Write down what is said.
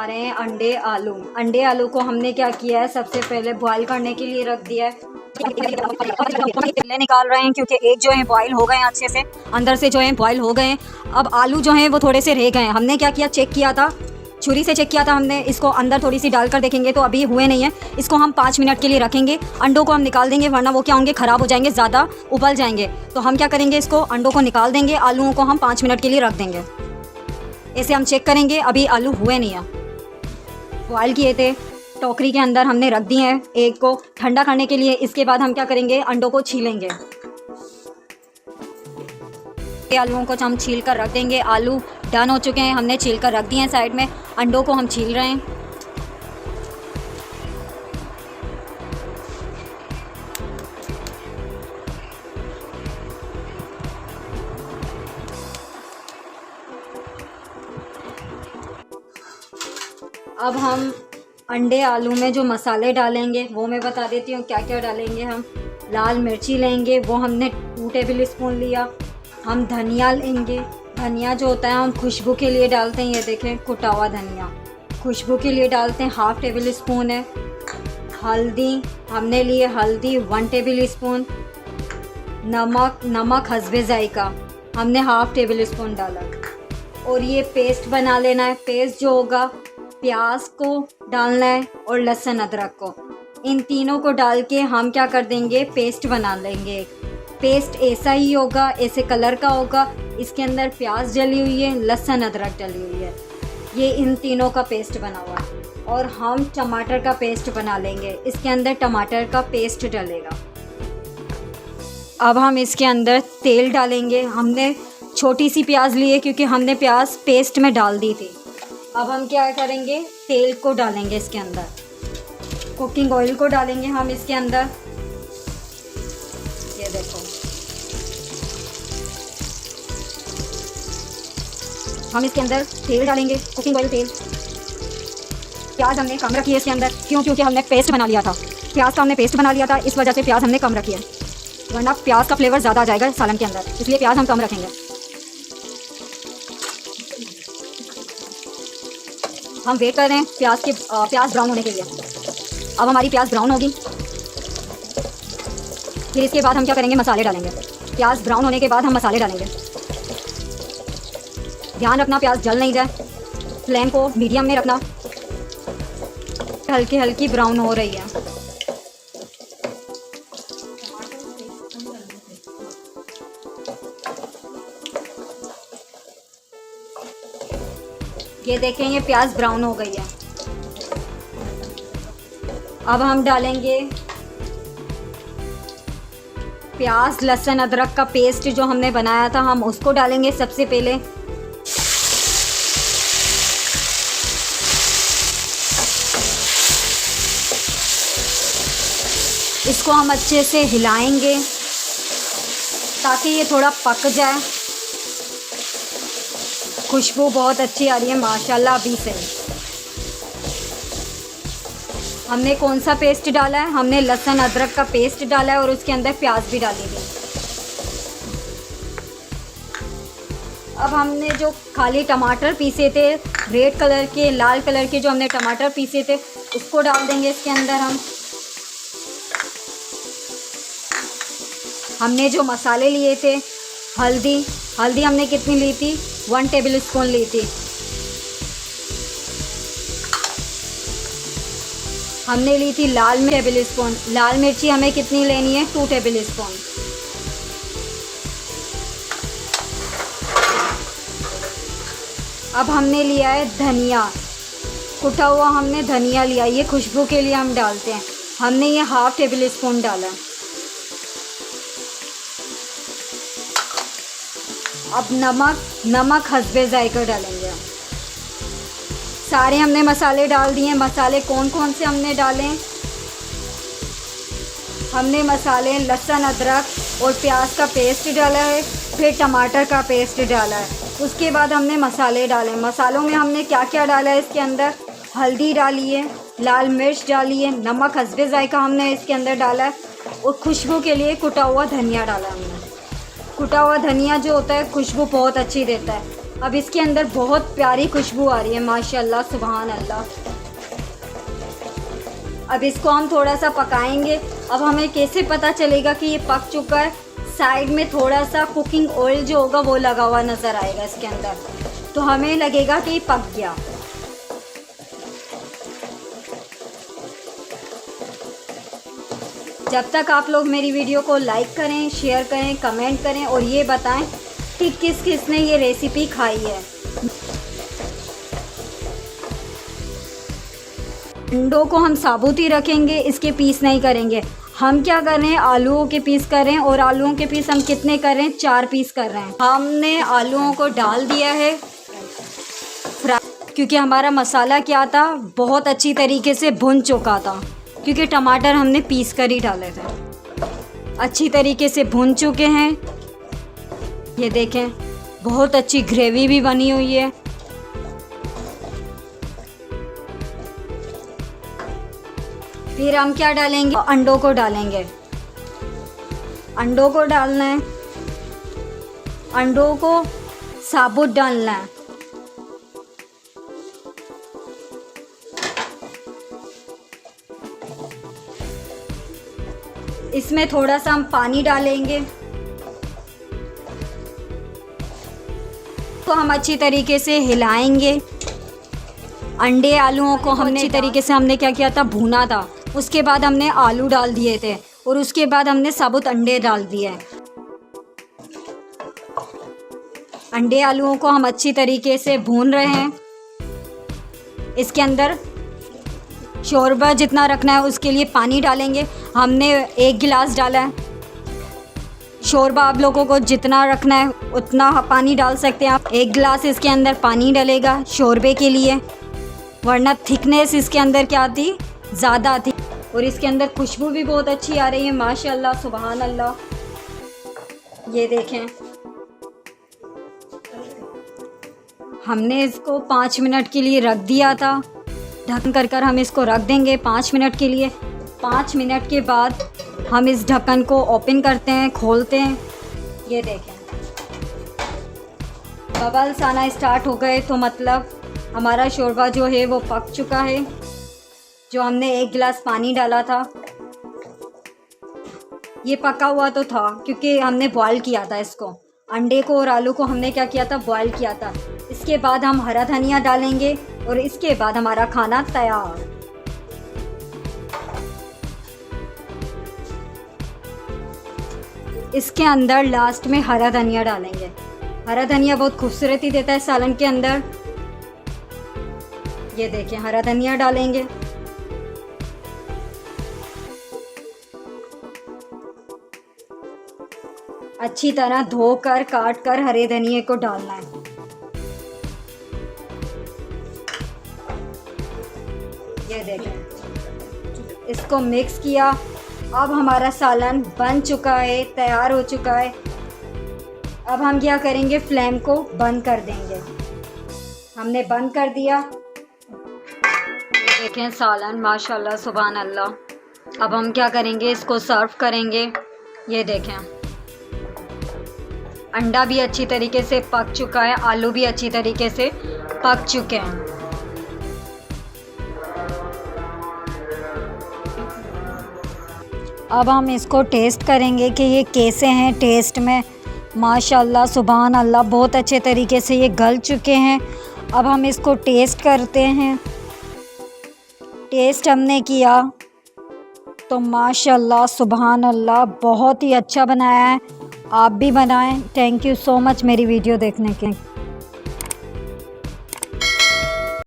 रहे हैं अंडे आलू। अंडे आलू को हमने क्या किया है, सबसे पहले बॉईल करने के लिए रख दिया है। निकाल रहे हैं क्योंकि एक जो है बॉईल हो गए हैं अच्छे से, अंदर से जो है बॉईल हो गए हैं। अब आलू जो हैं वो थोड़े से रह गए हैं। हमने क्या किया, चेक किया था, छुरी से चेक किया था हमने। इसको अंदर थोड़ी सी डालकर देखेंगे तो अभी हुए नहीं है। इसको हम 5 मिनट के लिए रखेंगे। अंडों को हम निकाल देंगे वरना वो क्या होंगे, ख़राब हो जाएंगे, ज़्यादा उबल जाएंगे। तो हम क्या करेंगे, इसको अंडों को निकाल देंगे, आलूओं को हम 5 मिनट के लिए रख देंगे। ऐसे हम चेक करेंगे, अभी आलू हुए नहीं हैं। बॉयल किए थे, टोकरी के अंदर हमने रख दिए हैं एक को ठंडा करने के लिए। इसके बाद हम क्या करेंगे, अंडों को छीलेंगे। आलूओं को हम छील कर रख देंगे। आलू डन हो चुके हैं, हमने छील कर रख दिए हैं साइड में। अंडों को हम छील रहे हैं। अब हम अंडे आलू में जो मसाले डालेंगे वो मैं बता देती हूँ क्या क्या डालेंगे। हम लाल मिर्ची लेंगे, वो हमने 2 टेबल स्पून लिया। हम धनिया लेंगे, धनिया जो होता है हम खुशबू के लिए डालते हैं। ये देखें, कुटा हुआ धनिया खुशबू के लिए डालते हैं, 1/2 टेबल स्पून है। हल्दी हमने लिए, हल्दी 1 टेबल स्पून। नमक हस्बे जायका हमने 1/2 टेबल स्पून डाला। और ये पेस्ट बना लेना है। पेस्ट जो होगा, प्याज को डालना है और लहसुन अदरक को, इन तीनों को डाल के हम क्या कर देंगे, पेस्ट बना लेंगे। पेस्ट ऐसा ही होगा, ऐसे कलर का होगा। इसके अंदर प्याज डली हुई है, लहसुन अदरक डली हुई है, ये इन तीनों का पेस्ट बना हुआ है। और हम टमाटर का पेस्ट बना लेंगे, इसके अंदर टमाटर का पेस्ट डलेगा। अब हम इसके अंदर तेल डालेंगे। हमने छोटी सी प्याज ली है क्योंकि हमने प्याज पेस्ट में डाल दी थी। अब हम क्या करेंगे, तेल को डालेंगे इसके अंदर, कुकिंग ऑयल को डालेंगे हम इसके अंदर। ये देखो, हम इसके अंदर तेल डालेंगे, कुकिंग ऑयल तेल। प्याज हमने कम रखी है इसके अंदर, क्योंकि हमने पेस्ट बना लिया था। प्याज का हमने पेस्ट बना लिया था, इस वजह से प्याज हमने कम रखी है, वरना प्याज का फ्लेवर ज़्यादा आ जाएगा सालन के अंदर, इसलिए प्याज हम कम रखेंगे। हम वेट कर रहे हैं प्याज ब्राउन होने के लिए। अब हमारी प्याज ब्राउन होगी, फिर इसके बाद हम क्या करेंगे, मसाले डालेंगे। प्याज ब्राउन होने के बाद हम मसाले डालेंगे। ध्यान रखना प्याज जल नहीं जाए, फ्लेम को मीडियम में रखना। हल्की हल्की ब्राउन हो रही है। ये देखें, ये प्याज ब्राउन हो गई है। अब हम डालेंगे प्याज लहसुन अदरक का पेस्ट जो हमने बनाया था, हम उसको डालेंगे सबसे पहले। इसको हम अच्छे से हिलाएंगे ताकि ये थोड़ा पक जाए। खुशबू बहुत अच्छी आ रही है माशाल्लाह अभी से। हमने कौन सा पेस्ट डाला है, हमने लहसुन अदरक का पेस्ट डाला है और उसके अंदर प्याज भी डाली थी। अब हमने जो खाली टमाटर पीसे थे, रेड कलर के लाल कलर के जो हमने टमाटर पीसे थे, उसको डाल देंगे इसके अंदर। हमने जो मसाले लिए थे, हल्दी हमने कितनी ली थी, 1 टेबल स्पून ली थी। हमने ली थी लाल टेबल स्पून। लाल मिर्ची हमें कितनी लेनी है, 2 टेबल स्पून। अब हमने लिया है धनिया, कुटा हुआ हमने धनिया लिया, ये खुशबू के लिए हम डालते हैं। हमने ये 1/2 टेबल स्पून डाला। अब नमक हस्बे जायका डालेंगे। सारे हमने मसाले डाल दिए। मसाले कौन कौन से हमने डाले, हमने मसाले लहसुन अदरक और प्याज का पेस्ट डाला है, फिर टमाटर का पेस्ट डाला है। उसके बाद हमने मसाले डाले। मसालों में हमने क्या क्या डाला है, इसके अंदर हल्दी डाली है, लाल मिर्च डाली है, नमक हस्बे जायका हमने इसके अंदर डाला है, और खुशबू के लिए कुटा हुआ धनिया डाला हमने। कुटा हुआ धनिया जो होता है खुशबू बहुत अच्छी देता है। अब इसके अंदर बहुत प्यारी खुशबू आ रही है माशाल्लाह सुभान अल्लाह। अब इसको हम थोड़ा सा पकाएंगे। अब हमें कैसे पता चलेगा कि ये पक चुका है? साइड में थोड़ा सा कुकिंग ऑयल जो होगा वो लगा हुआ नज़र आएगा इसके अंदर, तो हमें लगेगा कि ये पक गया। जब तक आप लोग मेरी वीडियो को लाइक करें, शेयर करें, कमेंट करें और ये बताएं कि किस किस ने ये रेसिपी खाई है। अंडों को हम साबुत ही रखेंगे, इसके पीस नहीं करेंगे। हम क्या कर रहे हैं, आलूओं के पीस कर रहे हैं, और आलूओं के पीस हम कितने कर रहे हैं, 4 पीस कर रहे हैं। हमने आलूओं को डाल दिया है फ्राई, क्योंकि हमारा मसाला क्या था, बहुत अच्छी तरीके से भुन चुका था, क्योंकि टमाटर हमने पीस कर ही डाले थे। अच्छी तरीके से भुन चुके हैं। ये देखें बहुत अच्छी ग्रेवी भी बनी हुई है। फिर हम क्या डालेंगे, अंडों को डालेंगे। अंडों को डालना है, अंडों को साबुत डालना है। इसमें थोड़ा सा हम पानी डालेंगे, तो हम अच्छी तरीके से हिलाएंगे। अंडे आलूओं को हमने अच्छी तरीके से हमने क्या किया था, भूना था। उसके बाद हमने आलू डाल दिए थे और उसके बाद हमने साबुत अंडे डाल दिए। अंडे आलूओं को हम अच्छी तरीके से भून रहे हैं। इसके अंदर शोरबा जितना रखना है उसके लिए पानी डालेंगे। हमने 1 गिलास डाला है। शोरबा आप लोगों को जितना रखना है उतना पानी डाल सकते हैं आप। 1 गिलास इसके अंदर पानी डलेगा शोरबे के लिए, वरना थिकनेस इसके अंदर क्या थी, ज़्यादा थी। और इसके अंदर खुशबू भी बहुत अच्छी आ रही है माशाल्लाह सुभान अल्लाह। ये देखें, हमने इसको 5 मिनट के लिए रख दिया था। ढक्कन कर हम इसको रख देंगे 5 मिनट के लिए। 5 मिनट के बाद हम इस ढक्कन को ओपन करते हैं, खोलते हैं। ये देखें बबल्स आना स्टार्ट हो गए, तो मतलब हमारा शोरबा जो है वो पक चुका है। जो हमने 1 गिलास पानी डाला था ये पका हुआ तो था, क्योंकि हमने बॉयल किया था इसको। अंडे को और आलू को हमने क्या किया था, बॉयल किया था। इसके बाद हम हरा धनिया डालेंगे और इसके बाद हमारा खाना तैयार। इसके अंदर लास्ट में हरा धनिया डालेंगे। हरा धनिया बहुत खूबसूरती देता है सालन के अंदर। ये देखें हरा धनिया डालेंगे। अच्छी तरह धोकर काट कर हरे धनिये को डालना है। ये देखें इसको मिक्स किया। अब हमारा सालन बन चुका है, तैयार हो चुका है। अब हम क्या करेंगे, फ्लेम को बंद कर देंगे। हमने बंद कर दिया। ये देखें सालन माशाल्लाह सुभान अल्लाह। अब हम क्या करेंगे, इसको सर्व करेंगे। ये देखें अंडा भी अच्छी तरीके से पक चुका है, आलू भी अच्छी तरीके से पक चुके हैं। अब हम इसको टेस्ट करेंगे कि ये कैसे हैं टेस्ट में। माशाल्लाह सुभान अल्लाह, बहुत अच्छे तरीके से ये गल चुके हैं। अब हम इसको टेस्ट करते हैं। टेस्ट हमने किया तो माशाल्लाह सुभान अल्लाह बहुत ही अच्छा बनाया है। आप भी बनाएं। थैंक यू सो मच मेरी वीडियो देखने के।